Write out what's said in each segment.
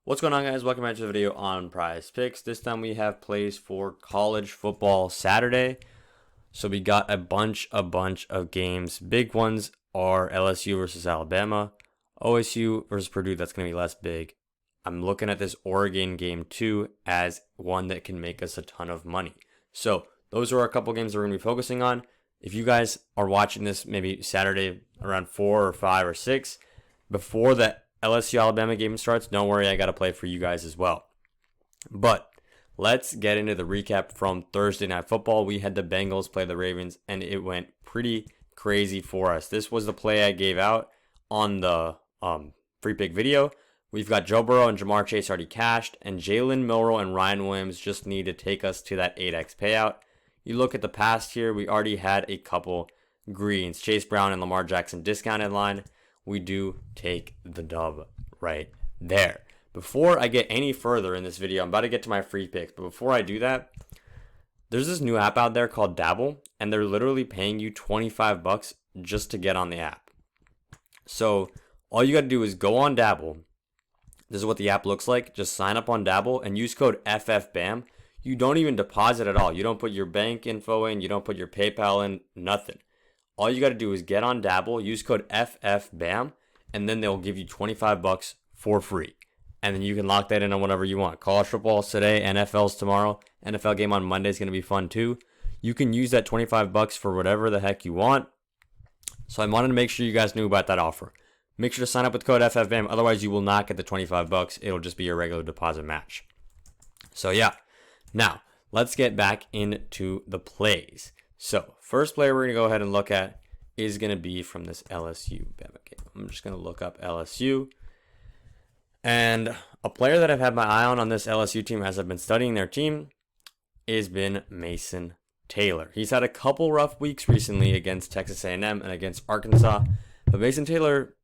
What's going on, guys? Welcome back to the video on PrizePicks. This time we have plays for college football Saturday. So we got a bunch of games. Big ones are LSU versus Alabama, OSU versus Purdue. That's going to be less big. I'm looking at this Oregon game too as one that can make us a ton of money. So those are a couple games that we're going to be focusing on. If you guys are watching this maybe Saturday around 4 or 5 or 6 before the LSU Alabama game starts, don't worry, I got to play for you guys as well. But let's get into the recap from Thursday Night Football. We had the Bengals play the Ravens, and it went pretty crazy for us. This was the play I gave out on the free pick video. We've got Joe Burrow and Jamar Chase already cashed, and Jalen Milroe and Ryan Williams just need to take us to that 8x payout. You look at the past here, we already had a couple greens. Chase Brown and Lamar Jackson discounted line. We do take the dub right there. Before I get any further in this video, I'm about to get to my free picks. But before I do that, there's this new app out there called Dabble, and they're literally paying you $25 just to get on the app. So all you got to do is go on Dabble. This is what the app looks like. Just sign up on Dabble and use code FFBAM. You don't even deposit at all. You don't put your bank info in. You don't put your PayPal in. Nothing. All you got to do is get on Dabble, use code FFBAM, and then they'll give you $25 for free. And then you can lock that in on whatever you want. College football's today, NFL's tomorrow. NFL game on Monday is going to be fun too. You can use that $25 for whatever the heck you want. So I wanted to make sure you guys knew about that offer. Make sure to sign up with code FFBAM. Otherwise, you will not get the $25. It'll just be your regular deposit match. So yeah. Now, let's get back into the plays. So, first player we're going to go ahead and look at is going to be from this LSU Bama game. I'm just going to look up LSU. And a player that I've had my eye on this LSU team as I've been studying their team has been Mason Taylor. He's had a couple rough weeks recently against Texas A&M and against Arkansas. But Mason Taylor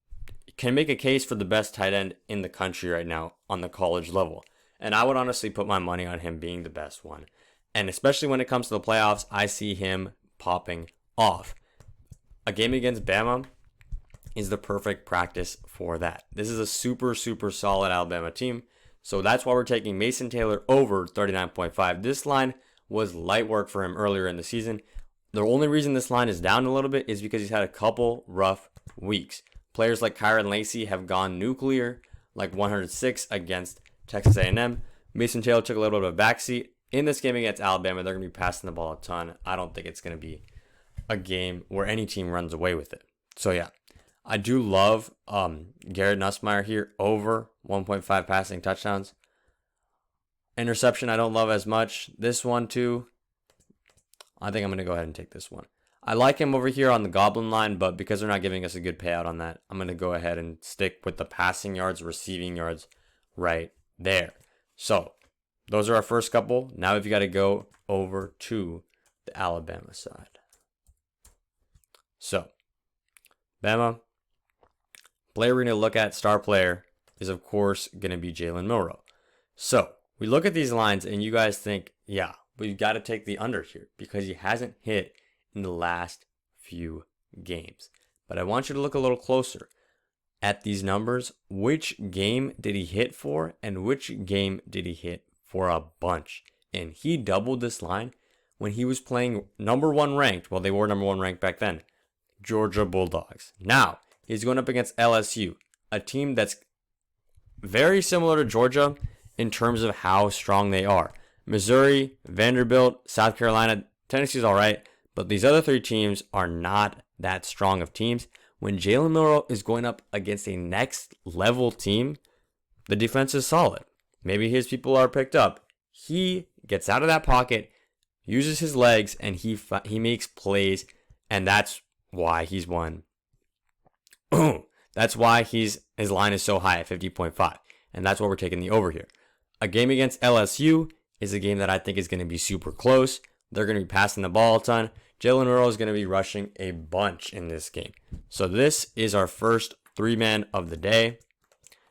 can make a case for the best tight end in the country right now on the college level. And I would honestly put my money on him being the best one. And especially when it comes to the playoffs, I see him popping off. A game against Bama is the perfect practice for that. This is a super solid Alabama team. So that's why we're taking Mason Taylor over 39.5. This line was light work for him earlier in the season. The only reason this line is down a little bit is because he's had a couple rough weeks. Players like Kyron Lacey have gone nuclear, like 106 against Texas A&M. Mason Taylor took a little bit of a backseat. In this game against Alabama, they're going to be passing the ball a ton. I don't think it's going to be a game where any team runs away with it. So yeah, I do love Garrett Nussmeier here over 1.5 passing touchdowns. Interception, I don't love as much. This one too, I think I'm going to go ahead and take this one. I like him over here on the Goblin line, but because they're not giving us a good payout on that, I'm going to go ahead and stick with the passing yards, receiving yards right there. So those are our first couple. Now we've got to go over to the Alabama side. So, Bama, player we're going to look at, star player, is of course going to be Jalen Milroe. So, we look at these lines and you guys think, yeah, we've got to take the under here because he hasn't hit in the last few games. But I want you to look a little closer at these numbers. Which game did he hit for and which game did he hit for a bunch? And he doubled this line when he was playing number 1 ranked. Well, they were number 1 ranked back then, Georgia Bulldogs. Now he's going up against LSU, a team that's very similar to Georgia in terms of how strong they are. Missouri, Vanderbilt, South Carolina, Tennessee's all right, but these other 3 teams are not that strong of teams. When Jalen Milroe is going up against a next level team, the defense is solid. Maybe his people are picked up. He gets out of that pocket, uses his legs, and he makes plays, and that's why he's won. That's why his line is so high at 50.5, and that's why we're taking the over here. A game against LSU is a game that I think is going to be super close. They're going to be passing the ball a ton. Jalen Milroe is going to be rushing a bunch in this game. So this is our first 3-man of the day.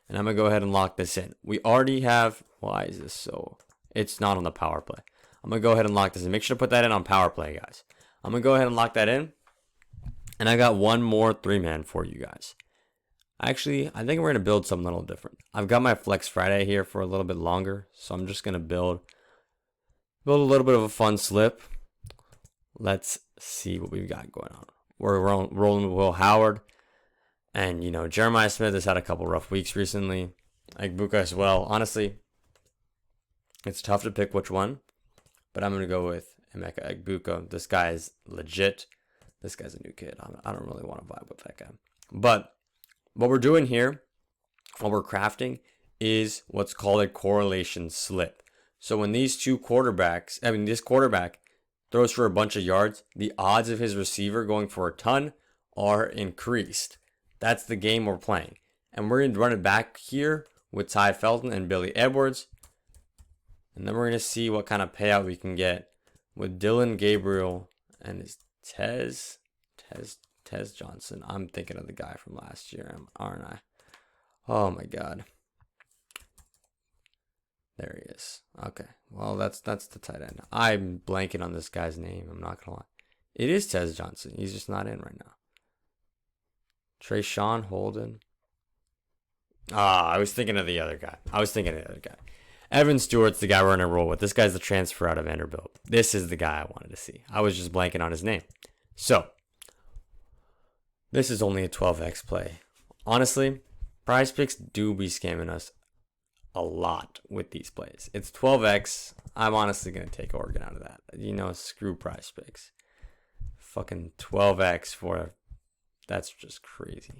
And I'm going to go ahead and lock this in. We already have... Why is this so... It's not on the power play. I'm going to go ahead and lock this in. Make sure to put that in on power play, guys. I'm going to go ahead and lock that in. And I got one more 3-man for you guys. Actually, I think we're going to build something a little different. I've got my Flex Friday here for a little bit longer, so I'm just going to build a little bit of a fun slip. Let's see what we've got going on. We're rolling with Will Howard. And, you know, Jeremiah Smith has had a couple rough weeks recently. Egbuka as well. Honestly, it's tough to pick which one. But I'm going to go with Emeka Egbuka. This guy is legit. This guy's a new kid. I don't really want to vibe with that guy. But what we're doing here, what we're crafting, is what's called a correlation slip. So when these two quarterbacks, this quarterback throws for a bunch of yards, the odds of his receiver going for a ton are increased. That's the game we're playing. And we're going to run it back here with Ty Felton and Billy Edwards. And then we're going to see what kind of payout we can get with Dylan Gabriel and his Tez Johnson. I'm thinking of the guy from last year, aren't I? Oh my God. There he is. Okay. Well, that's the tight end. I'm blanking on this guy's name. I'm not going to lie. It is Tez Johnson. He's just not in right now. Trayshawn Holden. I was thinking of the other guy. Evan Stewart's the guy we're going to roll with. This guy's the transfer out of Vanderbilt. This is the guy I wanted to see. I was just blanking on his name. So, this is only a 12x play. Honestly, PrizePicks do be scamming us a lot with these plays. It's 12x. I'm honestly going to take Oregon out of that. You know, screw PrizePicks. Fucking 12x for... That's just crazy.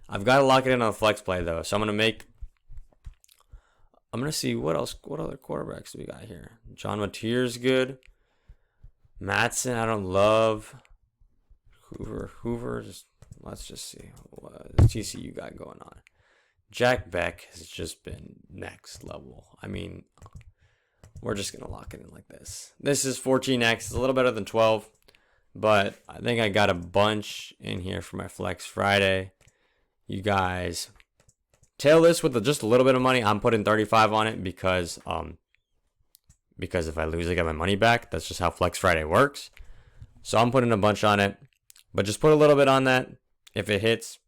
I've got to lock it in on a flex play, though. So I'm going to see what other quarterbacks do we got here. John Mateer's good. Matson, I don't love. Hoover, let's just see what TCU got going on. Jack Beck has just been next level. I mean, we're just going to lock it in like this. This is 14x. It's a little better than 12. But I think I got a bunch in here for my Flex Friday. You guys tail this with just a little bit of money. I'm putting 35 on it because if I lose, I get my money back. That's just how Flex Friday works. So I'm putting a bunch on it. But just put a little bit on that. If it hits,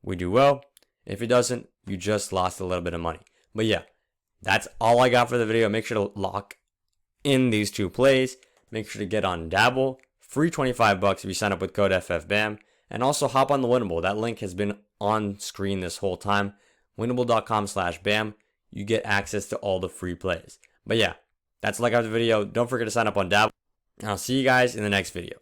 we do well. If it doesn't, you just lost a little bit of money. But yeah, that's all I got for the video. Make sure to lock in these two plays. Make sure to get on Dabble. Free $25 if you sign up with code FFBAM. And also hop on the Winnable. That link has been on screen this whole time. Winnable.com/BAM. You get access to all the free plays. But yeah, that's all I got for the video. Don't forget to sign up on Dabble. And I'll see you guys in the next video.